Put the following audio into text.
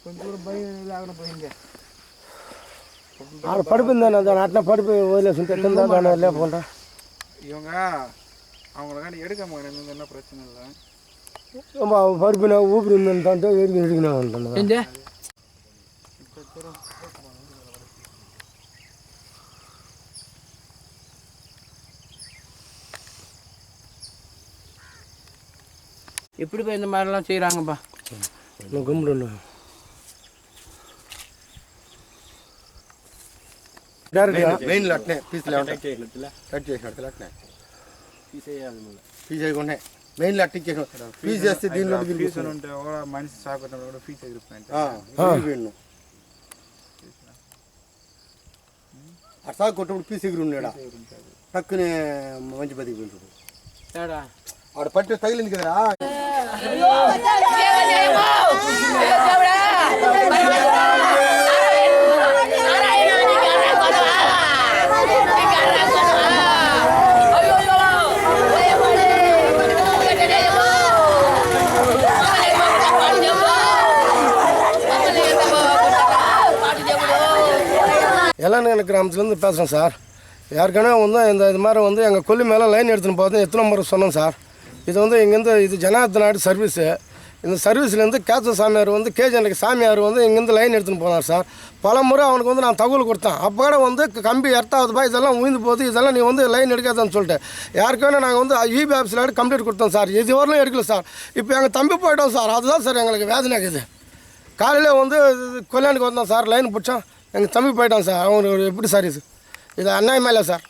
కొంచెం కూడా భయం లేకుండా పోయింది. ఆడ పడిపోయింది దాని అట్లా పడిపోయి వదిలేసుంటే కింద లేకుండా இவங்க அவங்கள కానీ எடுக்காம என்ன பிரச்சனை இல்லை. పడిపోయినా ఊపిరి ఉందంటే ఎడిగినా ఉంటుంది. எப்படி போய் இந்த மாதிரிலாம் செய்கிறாங்கப்பா? கும்பிடு మెయిన్లో అట్నే పీసులు కట్ చేసినట్టు అట్నే పీస్ వేయకుండా మెయిన్లో అట్టి పీస్ చేస్తే దీనిలో పీసులు ఉంటే కూడా మనిషి సాగుతున్నప్పుడు కూడా పీస్ ఎగిరిపోయింది. ఆ సాగు కొట్టప్పుడు పీస్ ఎగిరి ఉన్నాడా టక్కునే మంచి బతికిపోయింటాడు. ఆడ పట్టి తగిలింది కదరా. எல்லாம் கிராமத்துலேருந்து பேசுகிறேன் சார். யாருக்கானே இது மாதிரி எங்கள் கொல்லி மேலே லைன் எடுத்துன்னு போகிறது எத்தனை முறை சொன்னோம் சார். இது இங்கேருந்து இது ஜனார்த்த நாடு சர்வீஸு. இந்த சர்வீஸ்லேருந்து கேசவ சாமியார் கேஜனுக்கு சாமியார் இங்கேருந்து லைன் எடுத்துன்னு போனார் சார். பல முறை அவனுக்கு நான் தகவல் கொடுத்தேன். அப்போ கூட கம்பி எர்த்தாவதுப்பா, இதெல்லாம் உயிர்ந்து போகுது, இதெல்லாம் நீ லைன் எடுக்காதான்னு சொல்லிட்டு யாருக்கானே நாங்கள் ஈபி ஆஃபீஸில் கம்ப்ளீட் கொடுத்தோம் சார். இது வரலும் எடுக்கல சார். இப்போ எங்கள் தம்பி போயிட்டோம் சார். அதுதான் சார் எங்களுக்கு வேதனை இருக்குது. காலையில் கல்யாணுக்கு வந்தோம் சார், லைன் பிடிச்சோம், எங்கள் தம்பி போயிட்டான் சார். அவங்களுக்கு எப்படி சார் இது அநியாயமா இல்லை சார்.